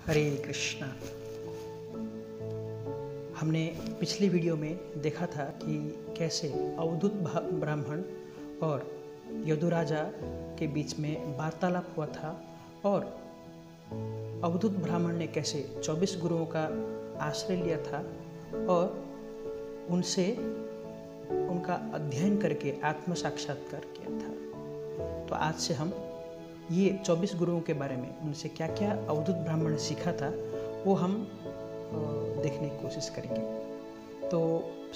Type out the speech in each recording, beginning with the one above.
हरे कृष्णा। हमने पिछली वीडियो में देखा था कि कैसे अवधूत ब्राह्मण और यदुराजा के बीच में वार्तालाप हुआ था और अवधूत ब्राह्मण ने कैसे 24 गुरुओं का आश्रय लिया था और उनसे उनका अध्ययन करके आत्म साक्षात्कार किया था। तो आज से हम ये 24 गुरुओं के बारे में उनसे क्या क्या अवधूत ब्राह्मण ने सीखा था वो हम देखने की कोशिश करेंगे। तो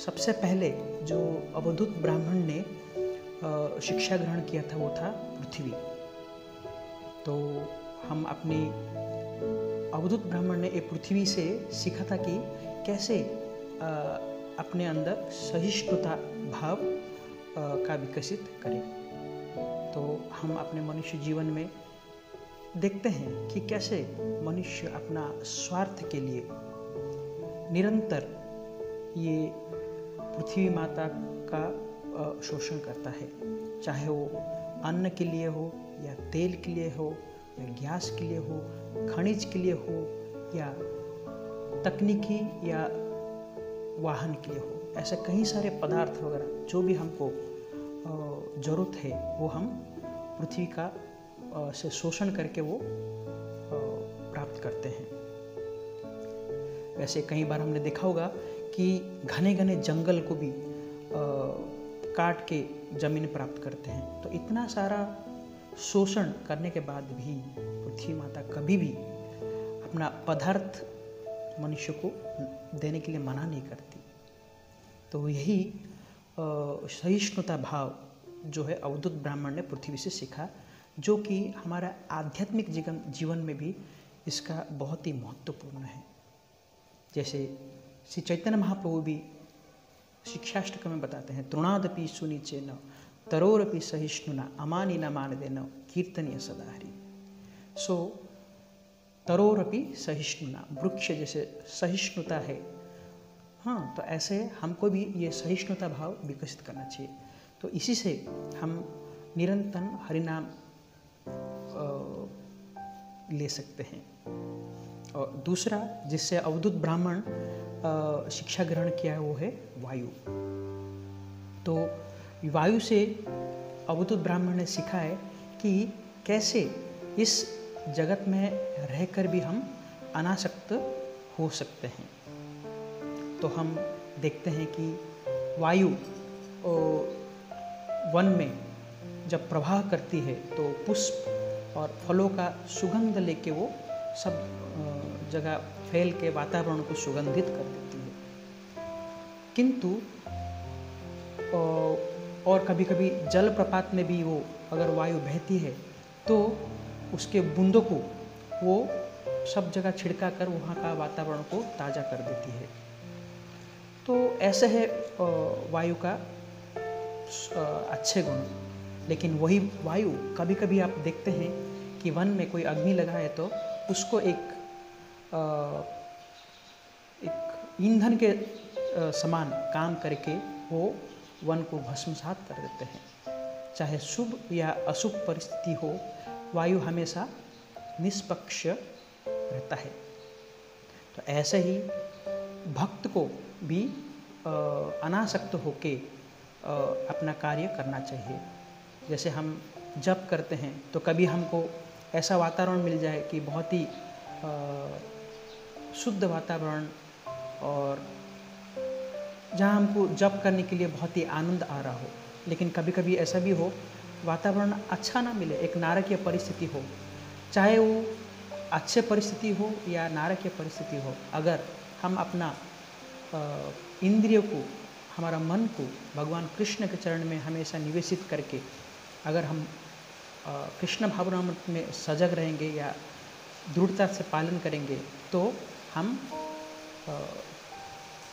सबसे पहले जो अवधूत ब्राह्मण ने शिक्षा ग्रहण किया था वो था पृथ्वी। तो हम अपनी अवधूत ब्राह्मण ने एक पृथ्वी से सीखा था कि कैसे अपने अंदर सहिष्णुता भाव का विकसित करें। तो हम अपने मनुष्य जीवन में देखते हैं कि कैसे मनुष्य अपना स्वार्थ के लिए निरंतर ये पृथ्वी माता का शोषण करता है, चाहे वो अन्न के लिए हो या तेल के लिए हो या गैस के लिए हो, खनिज के लिए हो या तकनीकी या वाहन के लिए हो। ऐसे कई सारे पदार्थ वगैरह जो भी हमको ज़रूरत है वो हम पृथ्वी का से शोषण करके वो प्राप्त करते हैं। वैसे कई बार हमने देखा होगा कि घने घने जंगल को भी काट के ज़मीन प्राप्त करते हैं। तो इतना सारा शोषण करने के बाद भी पृथ्वी माता कभी भी अपना पदार्थ मनुष्य को देने के लिए मना नहीं करती। तो यही सहिष्णुता भाव जो है अवधूत ब्राह्मण ने पृथ्वी से सीखा, जो कि हमारा आध्यात्मिक जीवन में भी इसका बहुत ही महत्वपूर्ण है। जैसे श्री चैतन्य महाप्रभु भी शिक्षाष्टक में बताते हैं, तृणादपि सुनिचेन तरोरपि सहिष्णुना अमानी न मानदेन कीर्तनीय सदा हरि। सो तरोरपि सहिष्णुना, वृक्ष जैसे सहिष्णुता है, हाँ, तो ऐसे हमको भी ये सहिष्णुता भाव विकसित करना चाहिए। तो इसी से हम निरंतर हरिनाम ले सकते हैं। और दूसरा जिससे अवधूत ब्राह्मण शिक्षा ग्रहण किया है वो है वायु। तो वायु से अवधूत ब्राह्मण ने सीखा है कि कैसे इस जगत में रहकर भी हम अनासक्त हो सकते हैं। तो हम देखते हैं कि वायु वन में जब प्रवाह करती है तो पुष्प और फलों का सुगंध लेके वो सब जगह फैल के वातावरण को सुगंधित कर देती है। किंतु और कभी कभी जलप्रपात में भी वो अगर वायु बहती है तो उसके बूंदों को वो सब जगह छिड़का कर वहाँ का वातावरण को ताज़ा कर देती है। तो ऐसे है वायु का अच्छे गुण। लेकिन वही वायु कभी कभी आप देखते हैं कि वन में कोई अग्नि लगा है तो उसको एक ईंधन के समान काम करके वो वन को भस्मसात कर देते हैं। चाहे शुभ या अशुभ परिस्थिति हो, वायु हमेशा निष्पक्ष रहता है। तो ऐसे ही भक्त को भी अनासक्त होके अपना कार्य करना चाहिए। जैसे हम जप करते हैं तो कभी हमको ऐसा वातावरण मिल जाए कि बहुत ही शुद्ध वातावरण और जहाँ हमको जप करने के लिए बहुत ही आनंद आ रहा हो। लेकिन कभी कभी ऐसा भी हो वातावरण अच्छा ना मिले, एक नारकीय परिस्थिति हो, चाहे वो अच्छे परिस्थिति हो या नारकीय परिस्थिति हो, अगर हम अपना इंद्रियों को, हमारा मन को भगवान कृष्ण के चरण में हमेशा निवेशित करके अगर हम कृष्ण भावना में सजग रहेंगे या दृढ़ता से पालन करेंगे तो हम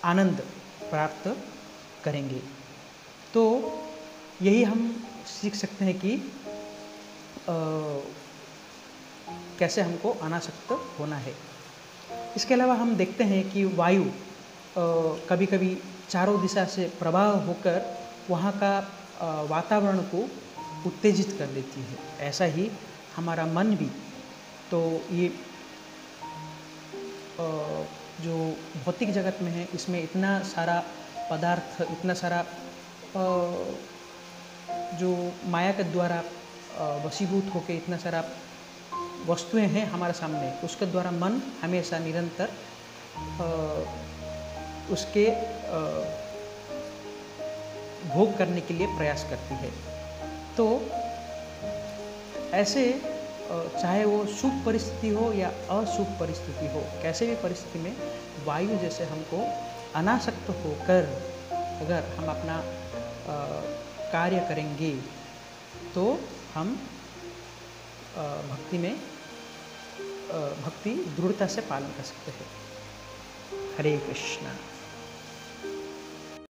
आनंद प्राप्त करेंगे। तो यही हम सीख सकते हैं कि कैसे हमको अनासक्त होना है। इसके अलावा हम देखते हैं कि वायु कभी कभी चारों दिशा से प्रवाह होकर वहाँ का वातावरण को उत्तेजित कर देती है। ऐसा ही हमारा मन भी, तो ये जो भौतिक जगत में है इसमें इतना सारा पदार्थ, इतना सारा जो माया के द्वारा वशीभूत होकर इतना सारा वस्तुएं हैं हमारे सामने, उसके द्वारा मन हमेशा निरंतर उसके भोग करने के लिए प्रयास करती है। तो ऐसे चाहे वो शुभ परिस्थिति हो या अशुभ परिस्थिति हो, कैसे भी परिस्थिति में वायु जैसे हमको अनासक्त होकर अगर हम अपना कार्य करेंगे तो हम भक्ति दृढ़ता से पालन कर सकते हैं। हरे कृष्णा।